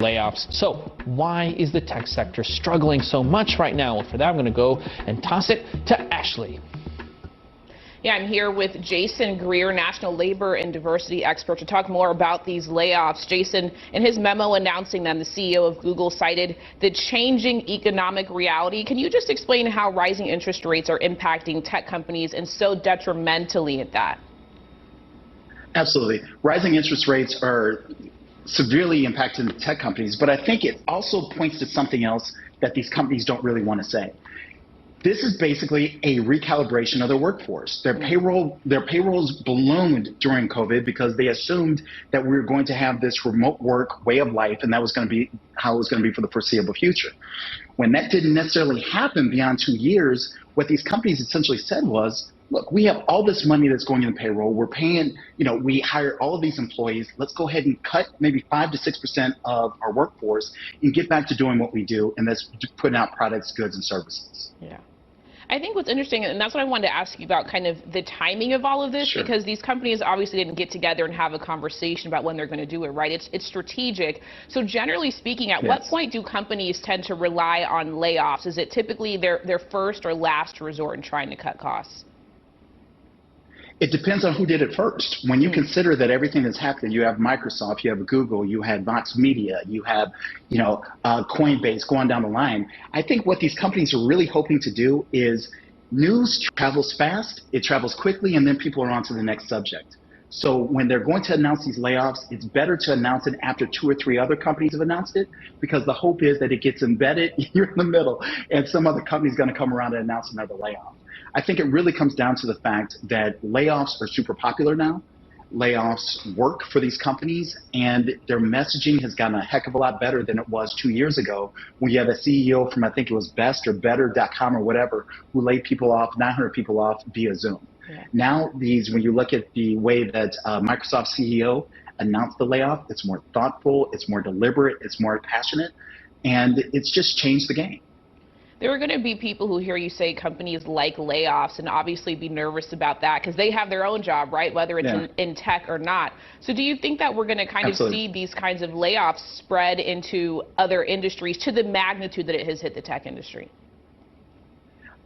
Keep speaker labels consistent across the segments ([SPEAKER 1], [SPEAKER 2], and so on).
[SPEAKER 1] layoffs. So why is the tech sector struggling so much right now? Well, for that, I'm going to go and toss it to Ashley.
[SPEAKER 2] Yeah, I'm here with Jason Greer, national labor and diversity expert, to talk more about these layoffs. Jason, in his memo announcing them, the CEO of Google cited the changing economic reality. Can you just explain how rising interest rates are impacting tech companies and so detrimentally at that?
[SPEAKER 3] Absolutely. Rising interest rates are severely impacting the tech companies, but I think it also points to something else that these companies don't really want to say. This is basically a recalibration of their workforce. Their payrolls ballooned during COVID because they assumed that we were going to have this remote work way of life, and that was going to be how it was going to be for the foreseeable future. When that didn't necessarily happen beyond 2 years, what these companies essentially said was, look, we have all this money that's going in the payroll. We're paying, we hire all of these employees. Let's go ahead and cut maybe 5 to 6% of our workforce and get back to doing what we do, and that's putting out products, goods, and services.
[SPEAKER 2] Yeah. I think what's interesting, and that's what I wanted to ask you about, kind of the timing of all of this,
[SPEAKER 3] Sure.
[SPEAKER 2] because these companies obviously didn't get together and have a conversation about when they're going to do it, right? It's strategic. So generally speaking, at what point do companies tend to rely on layoffs? Is it typically their first or last resort in trying to cut costs?
[SPEAKER 3] It depends on who did it first. When you consider that everything that's happening, you have Microsoft, you have Google, you had Vox Media, you have, Coinbase going down the line. I think what these companies are really hoping to do is news travels fast, it travels quickly, and then people are on to the next subject. So when they're going to announce these layoffs, it's better to announce it after 2 or 3 other companies have announced it, because the hope is that it gets embedded, you're in the middle, and some other company's going to come around and announce another layoff. I think it really comes down to the fact that layoffs are super popular now. Layoffs work for these companies, and their messaging has gotten a heck of a lot better than it was 2 years ago, when you had a CEO from, I think it was Best or Better.com or whatever, who laid people off, 900 people off via Zoom. Yeah. Now, when you look at the way that Microsoft CEO announced the layoff, it's more thoughtful, it's more deliberate, it's more passionate, and it's just changed the game.
[SPEAKER 2] There are going to be people who hear you say companies like layoffs and obviously be nervous about that because they have their own job, right, whether it's in tech or not. So do you think that we're going to kind of see these kinds of layoffs spread into other industries to the magnitude that it has hit the tech industry?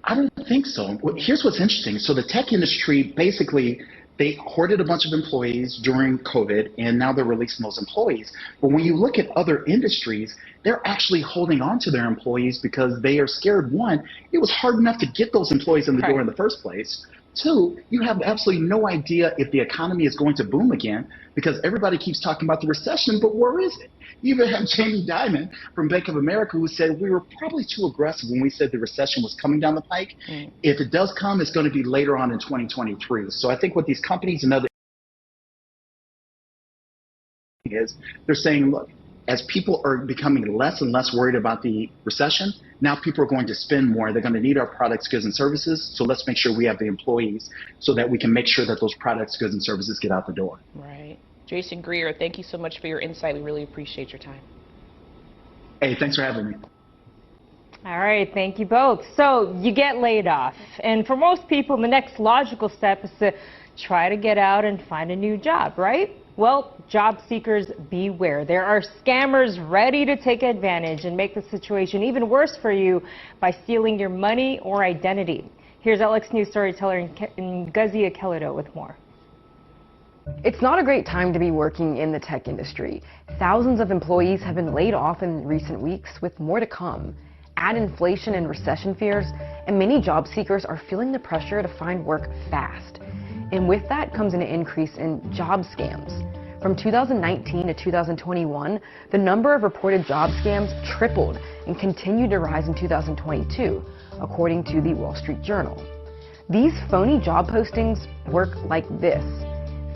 [SPEAKER 3] I don't think so. Here's what's interesting. So the tech industry, basically, they hoarded a bunch of employees during COVID, and now they're releasing those employees. But when you look at other industries, they're actually holding on to their employees because they are scared. One, it was hard enough to get those employees in the door in the first place. Two, you have absolutely no idea if the economy is going to boom again, because everybody keeps talking about the recession, but where is it? You even have Jamie Dimon from Bank of America who said we were probably too aggressive when we said the recession was coming down the pike. If it does come, it's going to be later on in 2023. So I think what these companies and other is, they're saying, look, as people are becoming less and less worried about the recession, now people are going to spend more. They're going to need our products, goods, and services. So let's make sure we have the employees so that we can make sure that those products, goods, and services get out the door.
[SPEAKER 2] Right. Jason Greer, thank you so much for your insight. We really appreciate your time.
[SPEAKER 3] Hey, thanks for having me.
[SPEAKER 4] All right, thank you both. So you get laid off, and for most people, the next logical step is to try to get out and find a new job, right? Well, job seekers beware. There are scammers ready to take advantage and make the situation even worse for you by stealing your money or identity. Here's Alex News storyteller Nguzia Keledo with more.
[SPEAKER 5] It's not a great time to be working in the tech industry. Thousands of employees have been laid off in recent weeks, with more to come. Add inflation and recession fears, and many job seekers are feeling the pressure to find work fast. And with that comes an increase in job scams. From 2019 to 2021, the number of reported job scams tripled and continued to rise in 2022, according to the Wall Street Journal. These phony job postings work like this.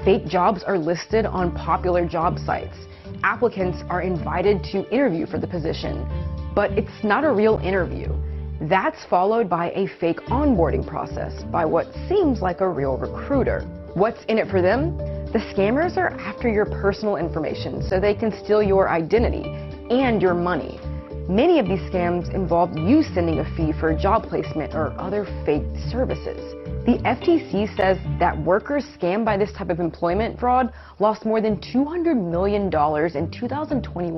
[SPEAKER 5] Fake jobs are listed on popular job sites. Applicants are invited to interview for the position, but it's not a real interview. That's followed by a fake onboarding process by what seems like a real recruiter. What's in it for them? The scammers are after your personal information so they can steal your identity and your money. Many of these scams involve you sending a fee for a job placement or other fake services. The FTC says that workers scammed by this type of employment fraud lost more than $200 million in 2021.